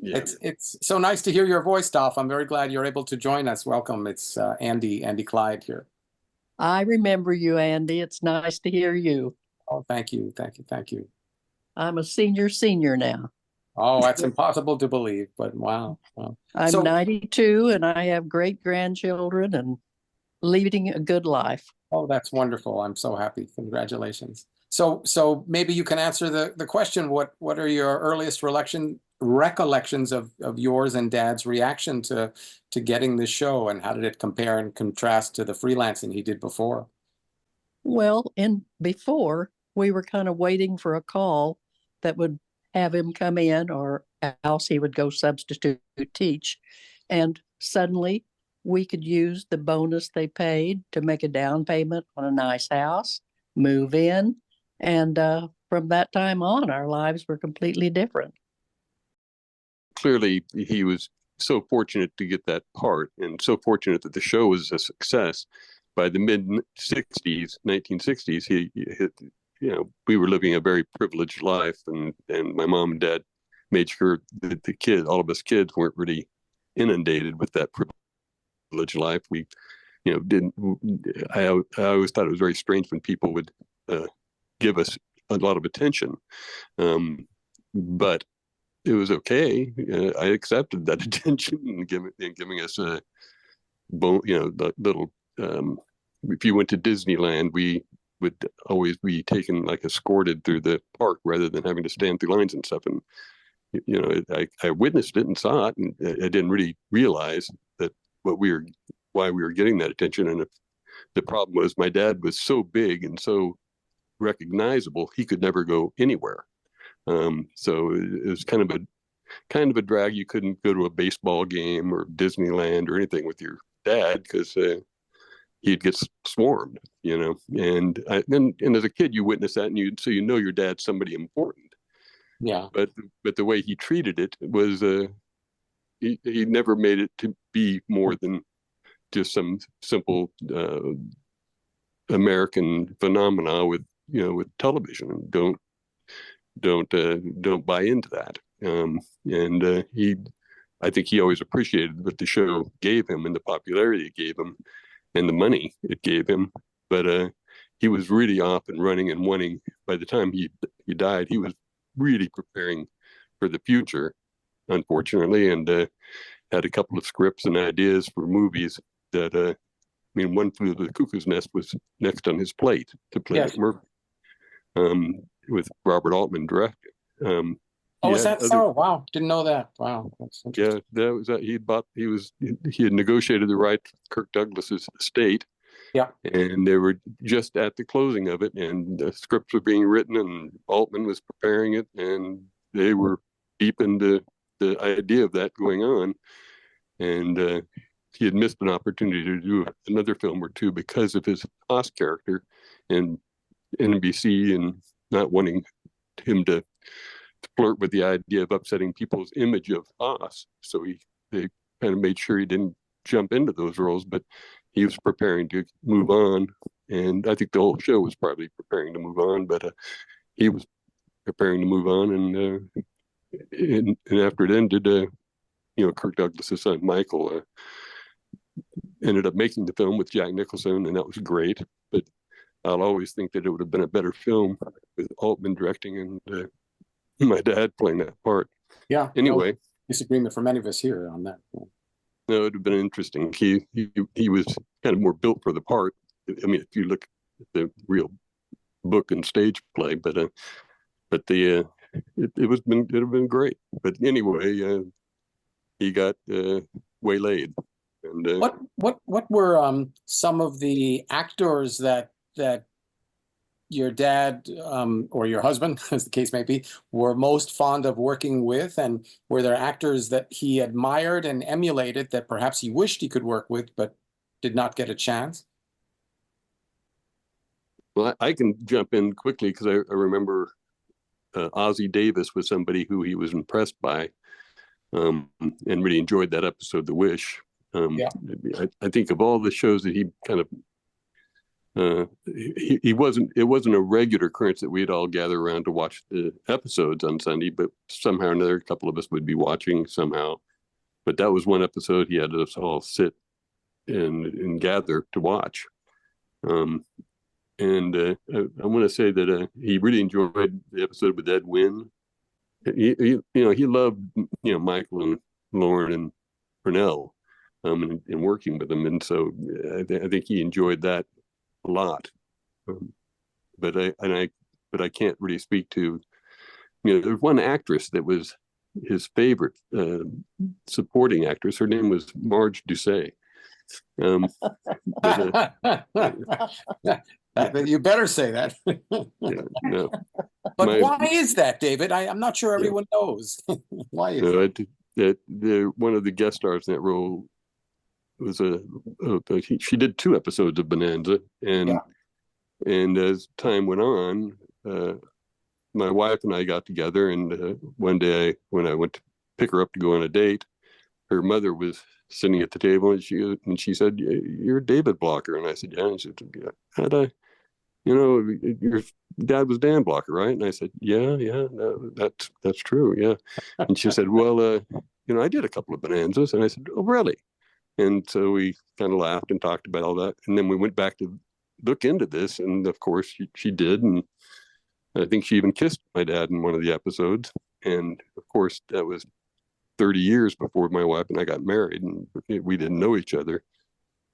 Yeah. It's so nice to hear your voice, Dolph. I'm very glad you're able to join us. Welcome. It's Andy Clyde here. I remember you, Andy. It's nice to hear you. Oh, thank you. I'm a senior now. Oh, that's impossible to believe, but wow. I'm 92 and I have great grandchildren and leading a good life. Oh, that's wonderful. I'm so happy. Congratulations. So maybe you can answer the question, what are your earliest recollections of yours and Dad's reaction to getting this show, and how did it compare and contrast to the freelancing he did before? Well, before we were kind of waiting for a call that would have him come in, or else he would go substitute teach. And suddenly we could use the bonus they paid to make a down payment on a nice house, move in. And from that time on, our lives were completely different. Clearly, he was so fortunate to get that part, and so fortunate that the show was a success. By the mid-60s, 1960s, we were living a very privileged life, and my mom and dad made sure that all of us kids weren't really inundated with that privileged life. We, didn't. I always thought it was very strange when people would give us a lot of attention, but it was okay. I accepted that attention and giving us a little. If you went to Disneyland, we would always be taken, like, escorted through the park rather than having to stand through lines and stuff. And I witnessed it and saw it, and I didn't really realize that why we were getting that attention. And the problem was my dad was so big and so recognizable, he could never go anywhere. So it was kind of a drag. You couldn't go to a baseball game or Disneyland or anything with your dad because he'd get swarmed, And as a kid, you witness that, and so your dad's somebody important. Yeah. But the way he treated it was he never made it to be more than just some simple American phenomena with television. Don't buy into that. I think he always appreciated what the show gave him and the popularity it gave him and the money it gave him. But he was really off and running and wanting. By the time he died, he was really preparing for the future, unfortunately, and had a couple of scripts and ideas for movies that One Flew to the Cuckoo's Nest was next on his plate to play McMurphy, with Robert Altman directing. Is that so? Wow, didn't know that. Wow, that's interesting. Yeah, that was he had negotiated the right to Kirk Douglas's estate. Yeah, and they were just at the closing of it, and the scripts were being written, and Altman was preparing it, and they were deep into the idea of that going on, and he had missed an opportunity to do another film or two because of his Hoss character, and NBC and not wanting him to flirt with the idea of upsetting people's image of Hoss. So they kind of made sure he didn't jump into those roles, but he was preparing to move on. And I think the whole show was probably preparing to move on, but he was preparing to move on. And after it ended, Kirk Douglas's son, Michael, ended up making the film with Jack Nicholson, and that was great. But I'll always think that it would have been a better film with Altman directing and my dad playing that part. Yeah. Anyway, no disagreement for many of us here on that. No, it would have been interesting. He was kind of more built for the part. I mean, if you look at the real book and stage play, but it would have been great. But anyway, he got waylaid. And what were some of the actors that your dad or your husband, as the case may be, were most fond of working with? And were there actors that he admired and emulated that perhaps he wished he could work with but did not get a chance? Well, I can jump in quickly because I remember Ozzie Davis was somebody who he was impressed by and really enjoyed that episode, The Wish. I think of all the shows that he kind of it wasn't a regular occurrence that we'd all gather around to watch the episodes on Sunday, but somehow or another, a couple of us would be watching somehow. But that was one episode he had us all sit and gather to watch. I want to say that he really enjoyed the episode with Ed Wynn. He loved Michael and Lauren and Purnell and working with them, and so I think he enjoyed that a lot. But I can't really speak to. There's one actress that was his favorite supporting actress. Her name was Marge Doucet. You better say that. No. But why is that, David? I'm not sure everyone knows. Why is that? One of the guest stars in that role was she did 2 episodes of Bonanza, and as time went on, my wife and I got together, and one day when I went to pick her up to go on a date, her mother was sitting at the table, and she said, "You're David Blocker," and I said, "Yeah." And she said, "Yeah, how'd I? Your dad was Dan Blocker, right?" And I said, "Yeah, no, that's true, yeah." And she said, "Well, I did a couple of Bonanzas," and I said, "Oh, really?" And so we kind of laughed and talked about all that, and then we went back to look into this, and of course she did, and I think she even kissed my dad in one of the episodes, and of course that was 30 years before my wife and I got married, and we didn't know each other,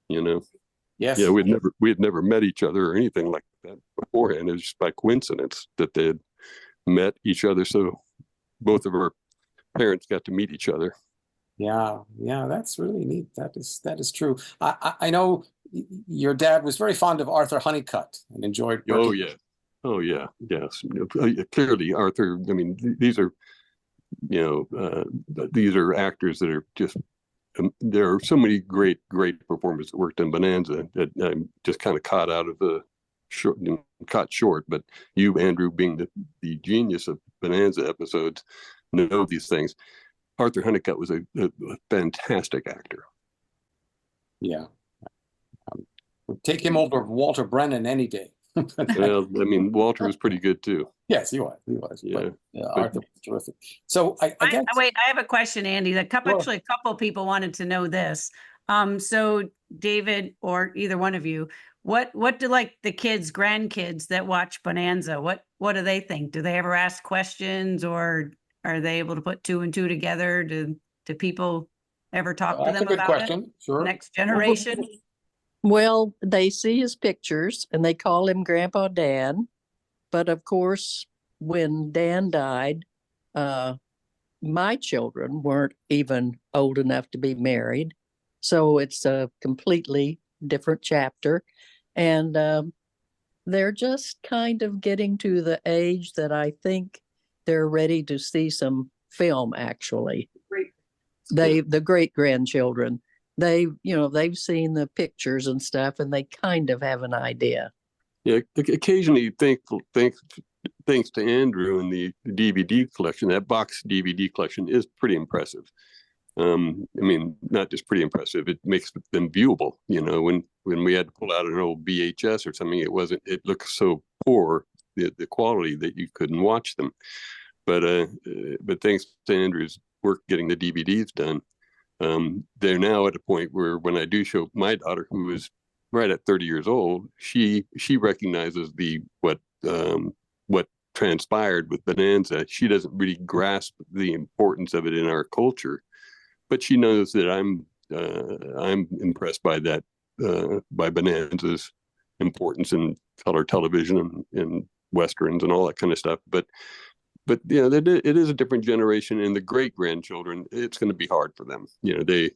Yes. Yeah, we had never met each other or anything like that beforehand. It was just by coincidence that they had met each other. So both of our parents got to meet each other. Yeah, that's really neat. That is true. I know your dad was very fond of Arthur Honeycutt and enjoyed working. Oh yeah, yes. Clearly, Arthur. I mean, these are actors that are just. There are so many great performers that worked in Bonanza that I'm just kind of caught short. But you, Andrew, being the genius of Bonanza episodes, know these things. Arthur Honeycutt was a fantastic actor. Yeah. Take him over Walter Brennan any day. Well, I mean, Walter was pretty good too. Yes, he was. Yeah. Arthur was terrific. So I guess... Wait, I have a question, Andy. Actually, a couple people wanted to know this. So David, or either one of you, what do the grandkids that watch Bonanza, what do they think? Do they ever ask questions, or are they able to put 2 and 2 together? Do people ever talk to them about question. it? Sure. Next generation? Well, they see his pictures and they call him Grandpa Dan. But of course, when Dan died, my children weren't even old enough to be married. So it's a completely different chapter. And they're just kind of getting to the age that I think they're ready to see some film, actually. The great grandchildren. They've seen the pictures and stuff, and they kind of have an idea. Yeah, occasionally think thanks to Andrew and the DVD collection, that box DVD collection is pretty impressive. I mean, not just pretty impressive, it makes them viewable. You know, when we had to pull out an old VHS or something, it looked so poor, the quality, that you couldn't watch them. But thanks to Andrew's work getting the DVDs done, they're now at a point where when I do show my daughter, who is right at 30 years old, she recognizes what transpired with Bonanza. She doesn't really grasp the importance of it in our culture, but she knows that I'm impressed by that, by Bonanza's importance in color television and westerns and all that kind of stuff. But you know, it is a different generation, and the great grandchildren, it's going to be hard for them. You know, they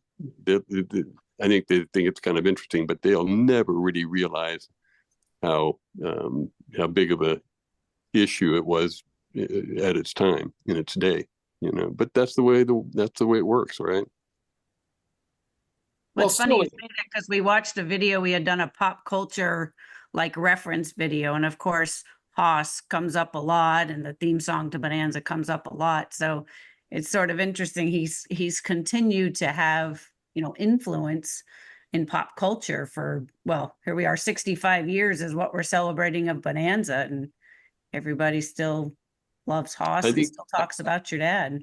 I think they think it's kind of interesting, but they'll never really realize how big of a issue it was at its time, in its day. You know, but that's the way it works, right? Well, it's funny you say that, because we watched a video. We had done a pop culture like reference video, and of course Hoss comes up a lot, and the theme song to Bonanza comes up a lot. So it's sort of interesting. He's continued to have, you know, influence in pop culture for, well, here we are, 65 years is what we're celebrating of Bonanza, and everybody still loves Hoss and still talks about your dad.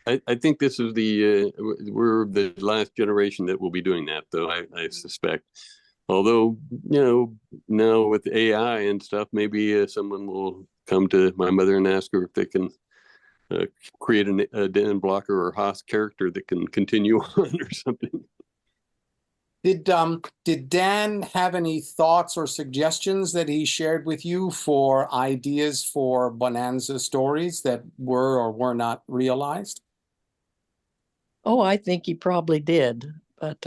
I think this is we're the last generation that will be doing that, though, I suspect. Although, you know, now with AI and stuff, maybe someone will come to my mother and ask her if they can create a Dan Blocker or Hoss character that can continue on or something. Did Dan have any thoughts or suggestions that he shared with you for ideas for Bonanza stories that were or were not realized? Oh, I think he probably did, but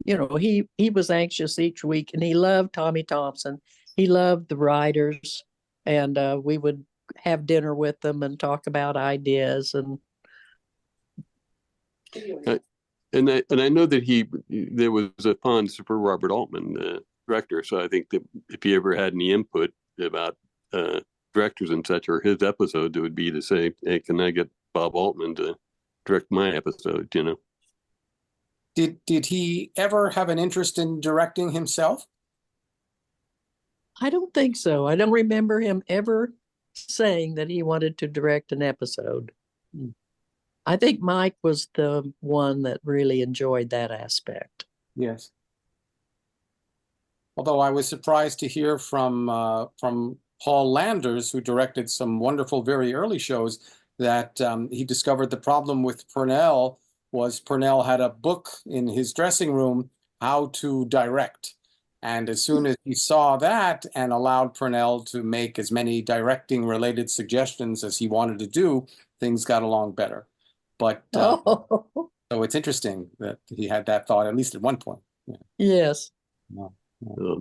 you know, he was anxious each week, and he loved Tommy Thompson. He loved the writers, and we would have dinner with them and talk about ideas. And I know that there was a fond for Robert Altman, the director. So I think that if he ever had any input about directors and such, or his episodes, it would be to say, "Hey, can I get Bob Altman to direct my episode?" You know. Did he ever have an interest in directing himself? I don't think so. I don't remember him ever saying that he wanted to direct an episode. I think Mike was the one that really enjoyed that aspect. Yes. Although I was surprised to hear from Paul Landers, who directed some wonderful, very early shows, that he discovered the problem with Purnell was Purnell had a book in his dressing room, How to Direct. And as soon as he saw that and allowed Purnell to make as many directing related suggestions as he wanted to do, things got along better. But so it's interesting that he had that thought, at least at one point. Yeah. Yes. No.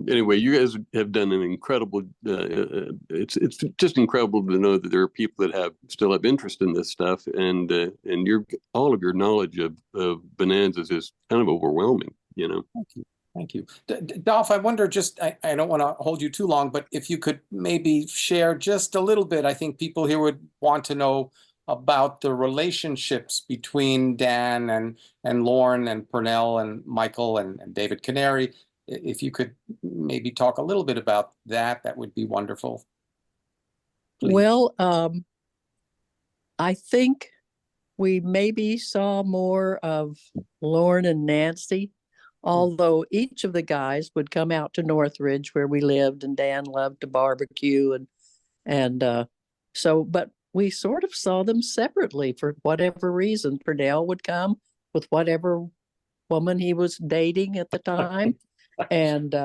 Anyway, you guys have done an incredible. It's just incredible to know that there are people that still have interest in this stuff, and all of your knowledge of Bonanzas is kind of overwhelming. You know. Thank you. Dolph, I wonder, just I don't want to hold you too long, but if you could maybe share just a little bit. I think people here would want to know about the relationships between Dan and Lorne and Purnell and Michael and David Canary. If you could maybe talk a little bit about that, that would be wonderful. Please. Well, I think we maybe saw more of Lorne and Nancy, although each of the guys would come out to Northridge where we lived, and Dan loved to barbecue, and so, but we sort of saw them separately for whatever reason. Purnell would come with whatever woman he was dating at the time. And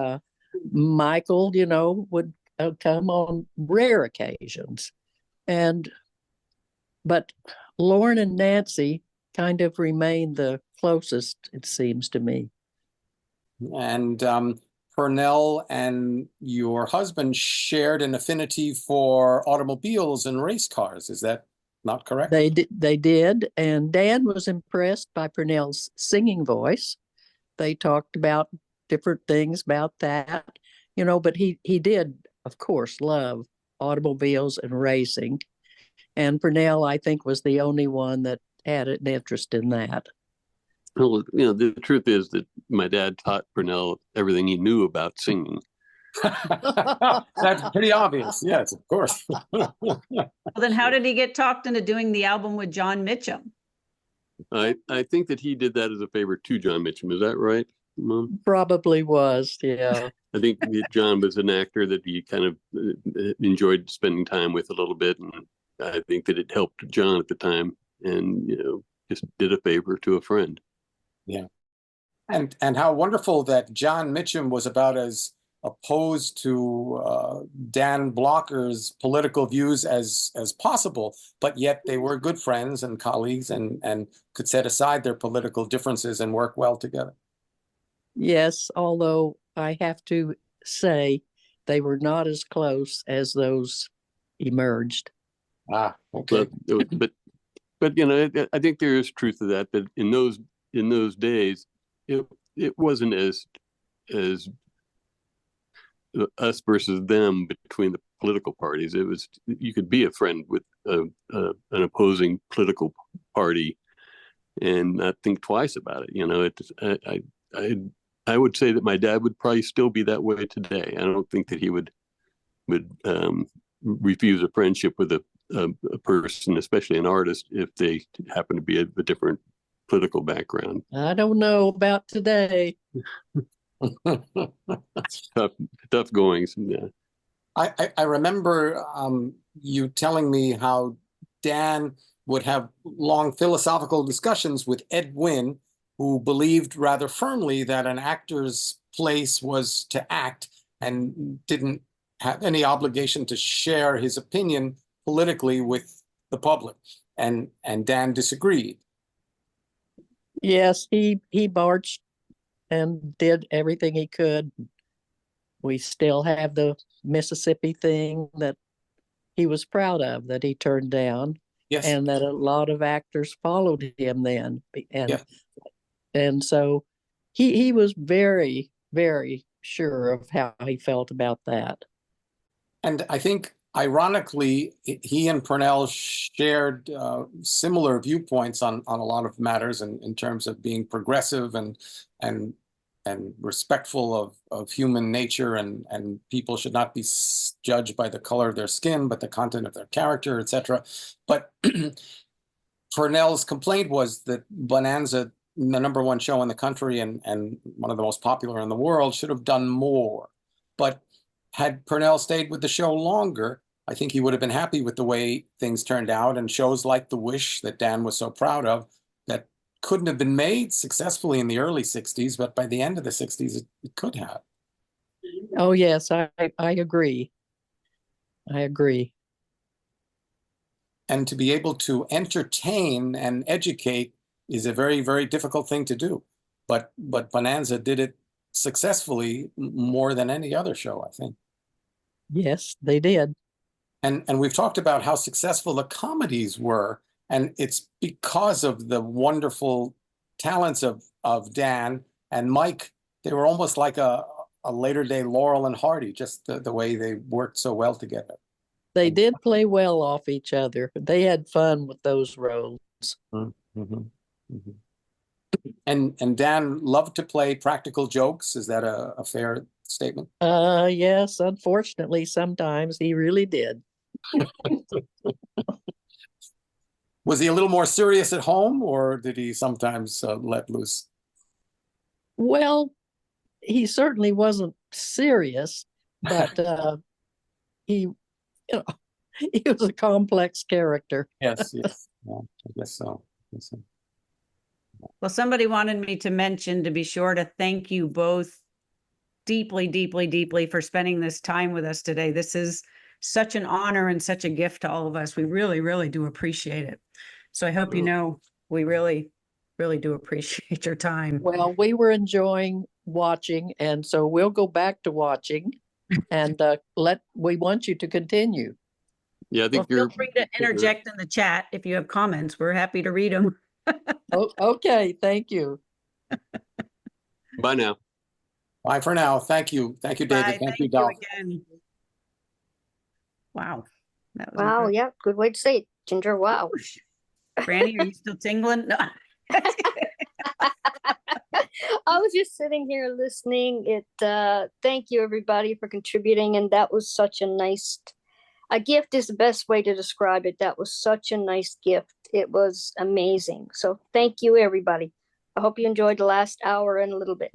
Michael, you know, would come on rare occasions. But Lorne and Nancy kind of remained the closest, it seems to me. And Purnell and your husband shared an affinity for automobiles and race cars. Is that not correct? They did. And Dan was impressed by Purnell's singing voice. They talked about different things about that, you know, but he did, of course, love automobiles and racing. And Purnell, I think, was the only one that had an interest in that. Well, you know, the truth is that my dad taught Purnell everything he knew about singing. That's pretty obvious. Yes, of course. Well, then how did he get talked into doing the album with John Mitchum? I think that he did that as a favor to John Mitchum. Is that right, Mom? Probably was, yeah. I think John was an actor that he kind of enjoyed spending time with a little bit, and I think that it helped John at the time, and you know, just did a favor to a friend. Yeah, and how wonderful that John Mitchum was about as opposed to Dan Blocker's political views as possible, but yet they were good friends and colleagues, and could set aside their political differences and work well together. Yes, although I have to say they were not as close as those emerged. Ah, okay. But you know, I think there is truth to that. That in those days, it wasn't as us versus them between the political parties. It was, you could be a friend with an opposing political party and not think twice about it. You know, I would say that my dad would probably still be that way today. I don't think that he would refuse a friendship with a person, especially an artist, if they happen to be a different political background. I don't know about today. tough goings. Yeah. I remember you telling me how Dan would have long philosophical discussions with Ed Wynn, who believed rather firmly that an actor's place was to act and didn't have any obligation to share his opinion politically with the public. And Dan disagreed. Yes, he marched and did everything he could. We still have the Mississippi thing that he was proud of, that he turned down. Yes. And that a lot of actors followed him then. And so he was very, very sure of how he felt about that. And I think, ironically, he and Purnell shared similar viewpoints on a lot of matters in terms of being progressive and respectful of human nature, and people should not be judged by the color of their skin, but the content of their character, etc. But Purnell's complaint was that Bonanza, the #1 show in the country and one of the most popular in the world, should have done more. But had Purnell stayed with the show longer, I think he would have been happy with the way things turned out, and shows like The Wish that Dan was so proud of, that couldn't have been made successfully in the early 60s, but by the end of the 60s, it could have. Oh, yes, I agree. I agree. And to be able to entertain and educate is a very, very difficult thing to do. But Bonanza did it successfully more than any other show, I think. Yes, they did. And we've talked about how successful the comedies were, and it's because of the wonderful talents of Dan and Mike. They were almost like a later day Laurel and Hardy, just the way they worked so well together. They did play well off each other. They had fun with those roles. Mm-hmm. Mm-hmm. And Dan loved to play practical jokes. Is that a fair statement? Yes, unfortunately, sometimes he really did. Was he a little more serious at home, or did he sometimes let loose? Well, he certainly wasn't serious, but he was a complex character. Yes, yes. Yeah, I guess so. Well, somebody wanted me to mention, to be sure to thank you both deeply, deeply, deeply for spending this time with us today. This is such an honor and such a gift to all of us. We really, really do appreciate it. So I hope you know we really, really do appreciate your time. Well, we were enjoying watching, and so we'll go back to watching, and we want you to continue. Yeah, I think feel free to interject in the chat if you have comments. We're happy to read them. Okay, thank you. Bye now. Bye for now. Thank you. Thank you, David. Bye. Thank you, Dolph. Again. Wow. That was Wow, incredible. yeah, good way to say it, Ginger. Wow. Franny, are you still tingling? No. I was just sitting here listening. Thank you everybody for contributing, and that was such a gift is the best way to describe it. That was such a nice gift. It was amazing. So thank you everybody. I hope you enjoyed the last hour and a little bit.